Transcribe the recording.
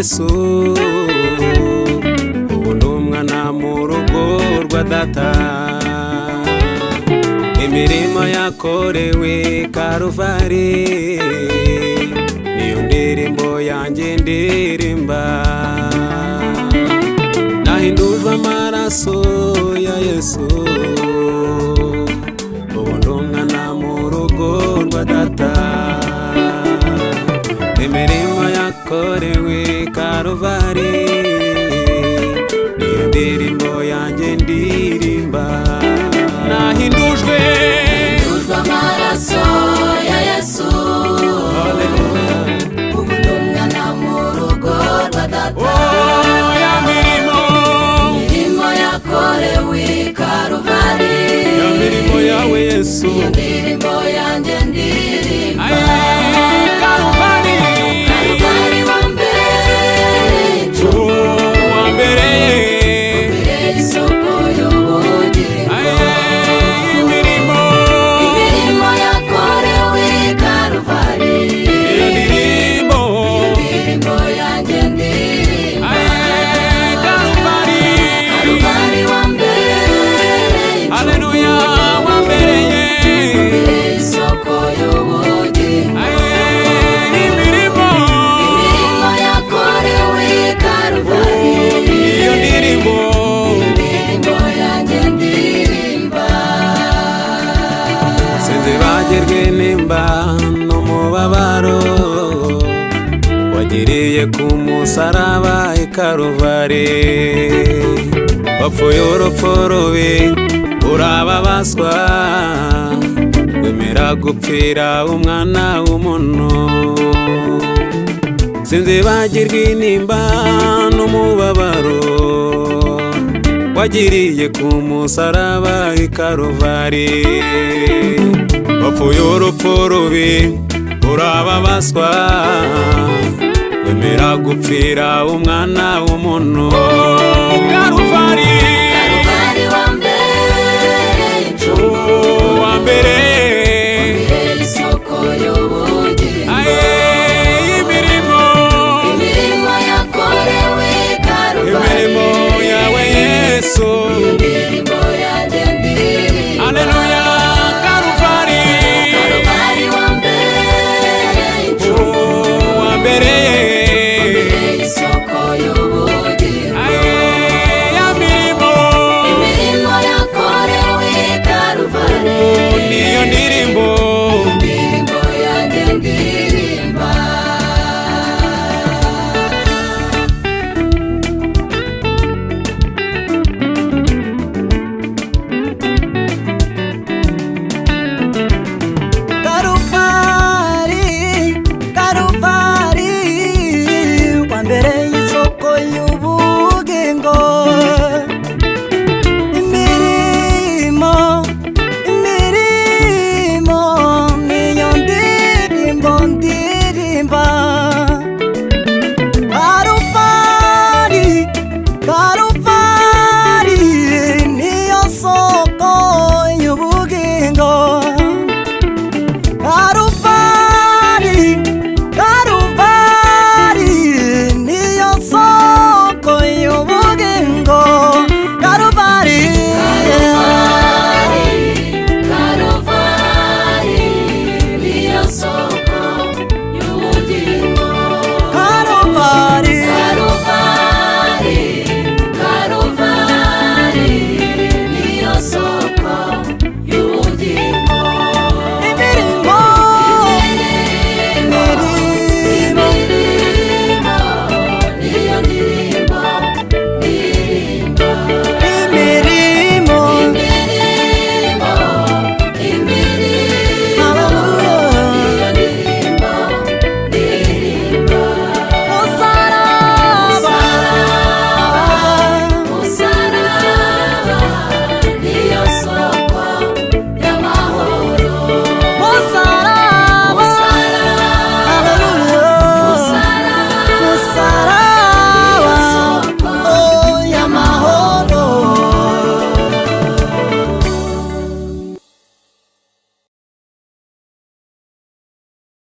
Yesu ubu ndi umwana mu rugo rwa data. Imirimo yakorewe Karuvari niyo ndirimbo yanjye ndirimba. Nahindujwe amaraso ya Yesu ubu ndi umwana mu rugo rwa data. Imirimo yakorewe Karuvari niyo ndirimbo yanjye ndirimba. Nahindujwe amaraso ya Yesu ubu ndi umwana mu rugo rwa data. ya mirimo yakorewe Karuvari, ya mirimo yawe Yesu, iyo ndirimbo yanjye ndirimba. Karuvari wambereye isoko y'ubugingo. Imirimo yakorewe Karuvari, iyo ndirimbo yanjye ndirimba. Karuvari wambereye, haleluya, wambereye isoko y'ubugingo. imirimo yakorewe Karuvari, iyo ndirimbo yanjye ndirimba. sinzibagirwe nimba n'umubabaro wagiriye ku musaraba i Karuvari. Wapfuye urupfu rubi urababazwa, wemera gupfira umwana w'umuntu. Sinzibagirwe inimba n'umubabaro wagiriye ku musaraba i Karuvari. Wapfuye urupfu rubi urababazwa, wemera gupfira umwana w'umuntu. Karuvari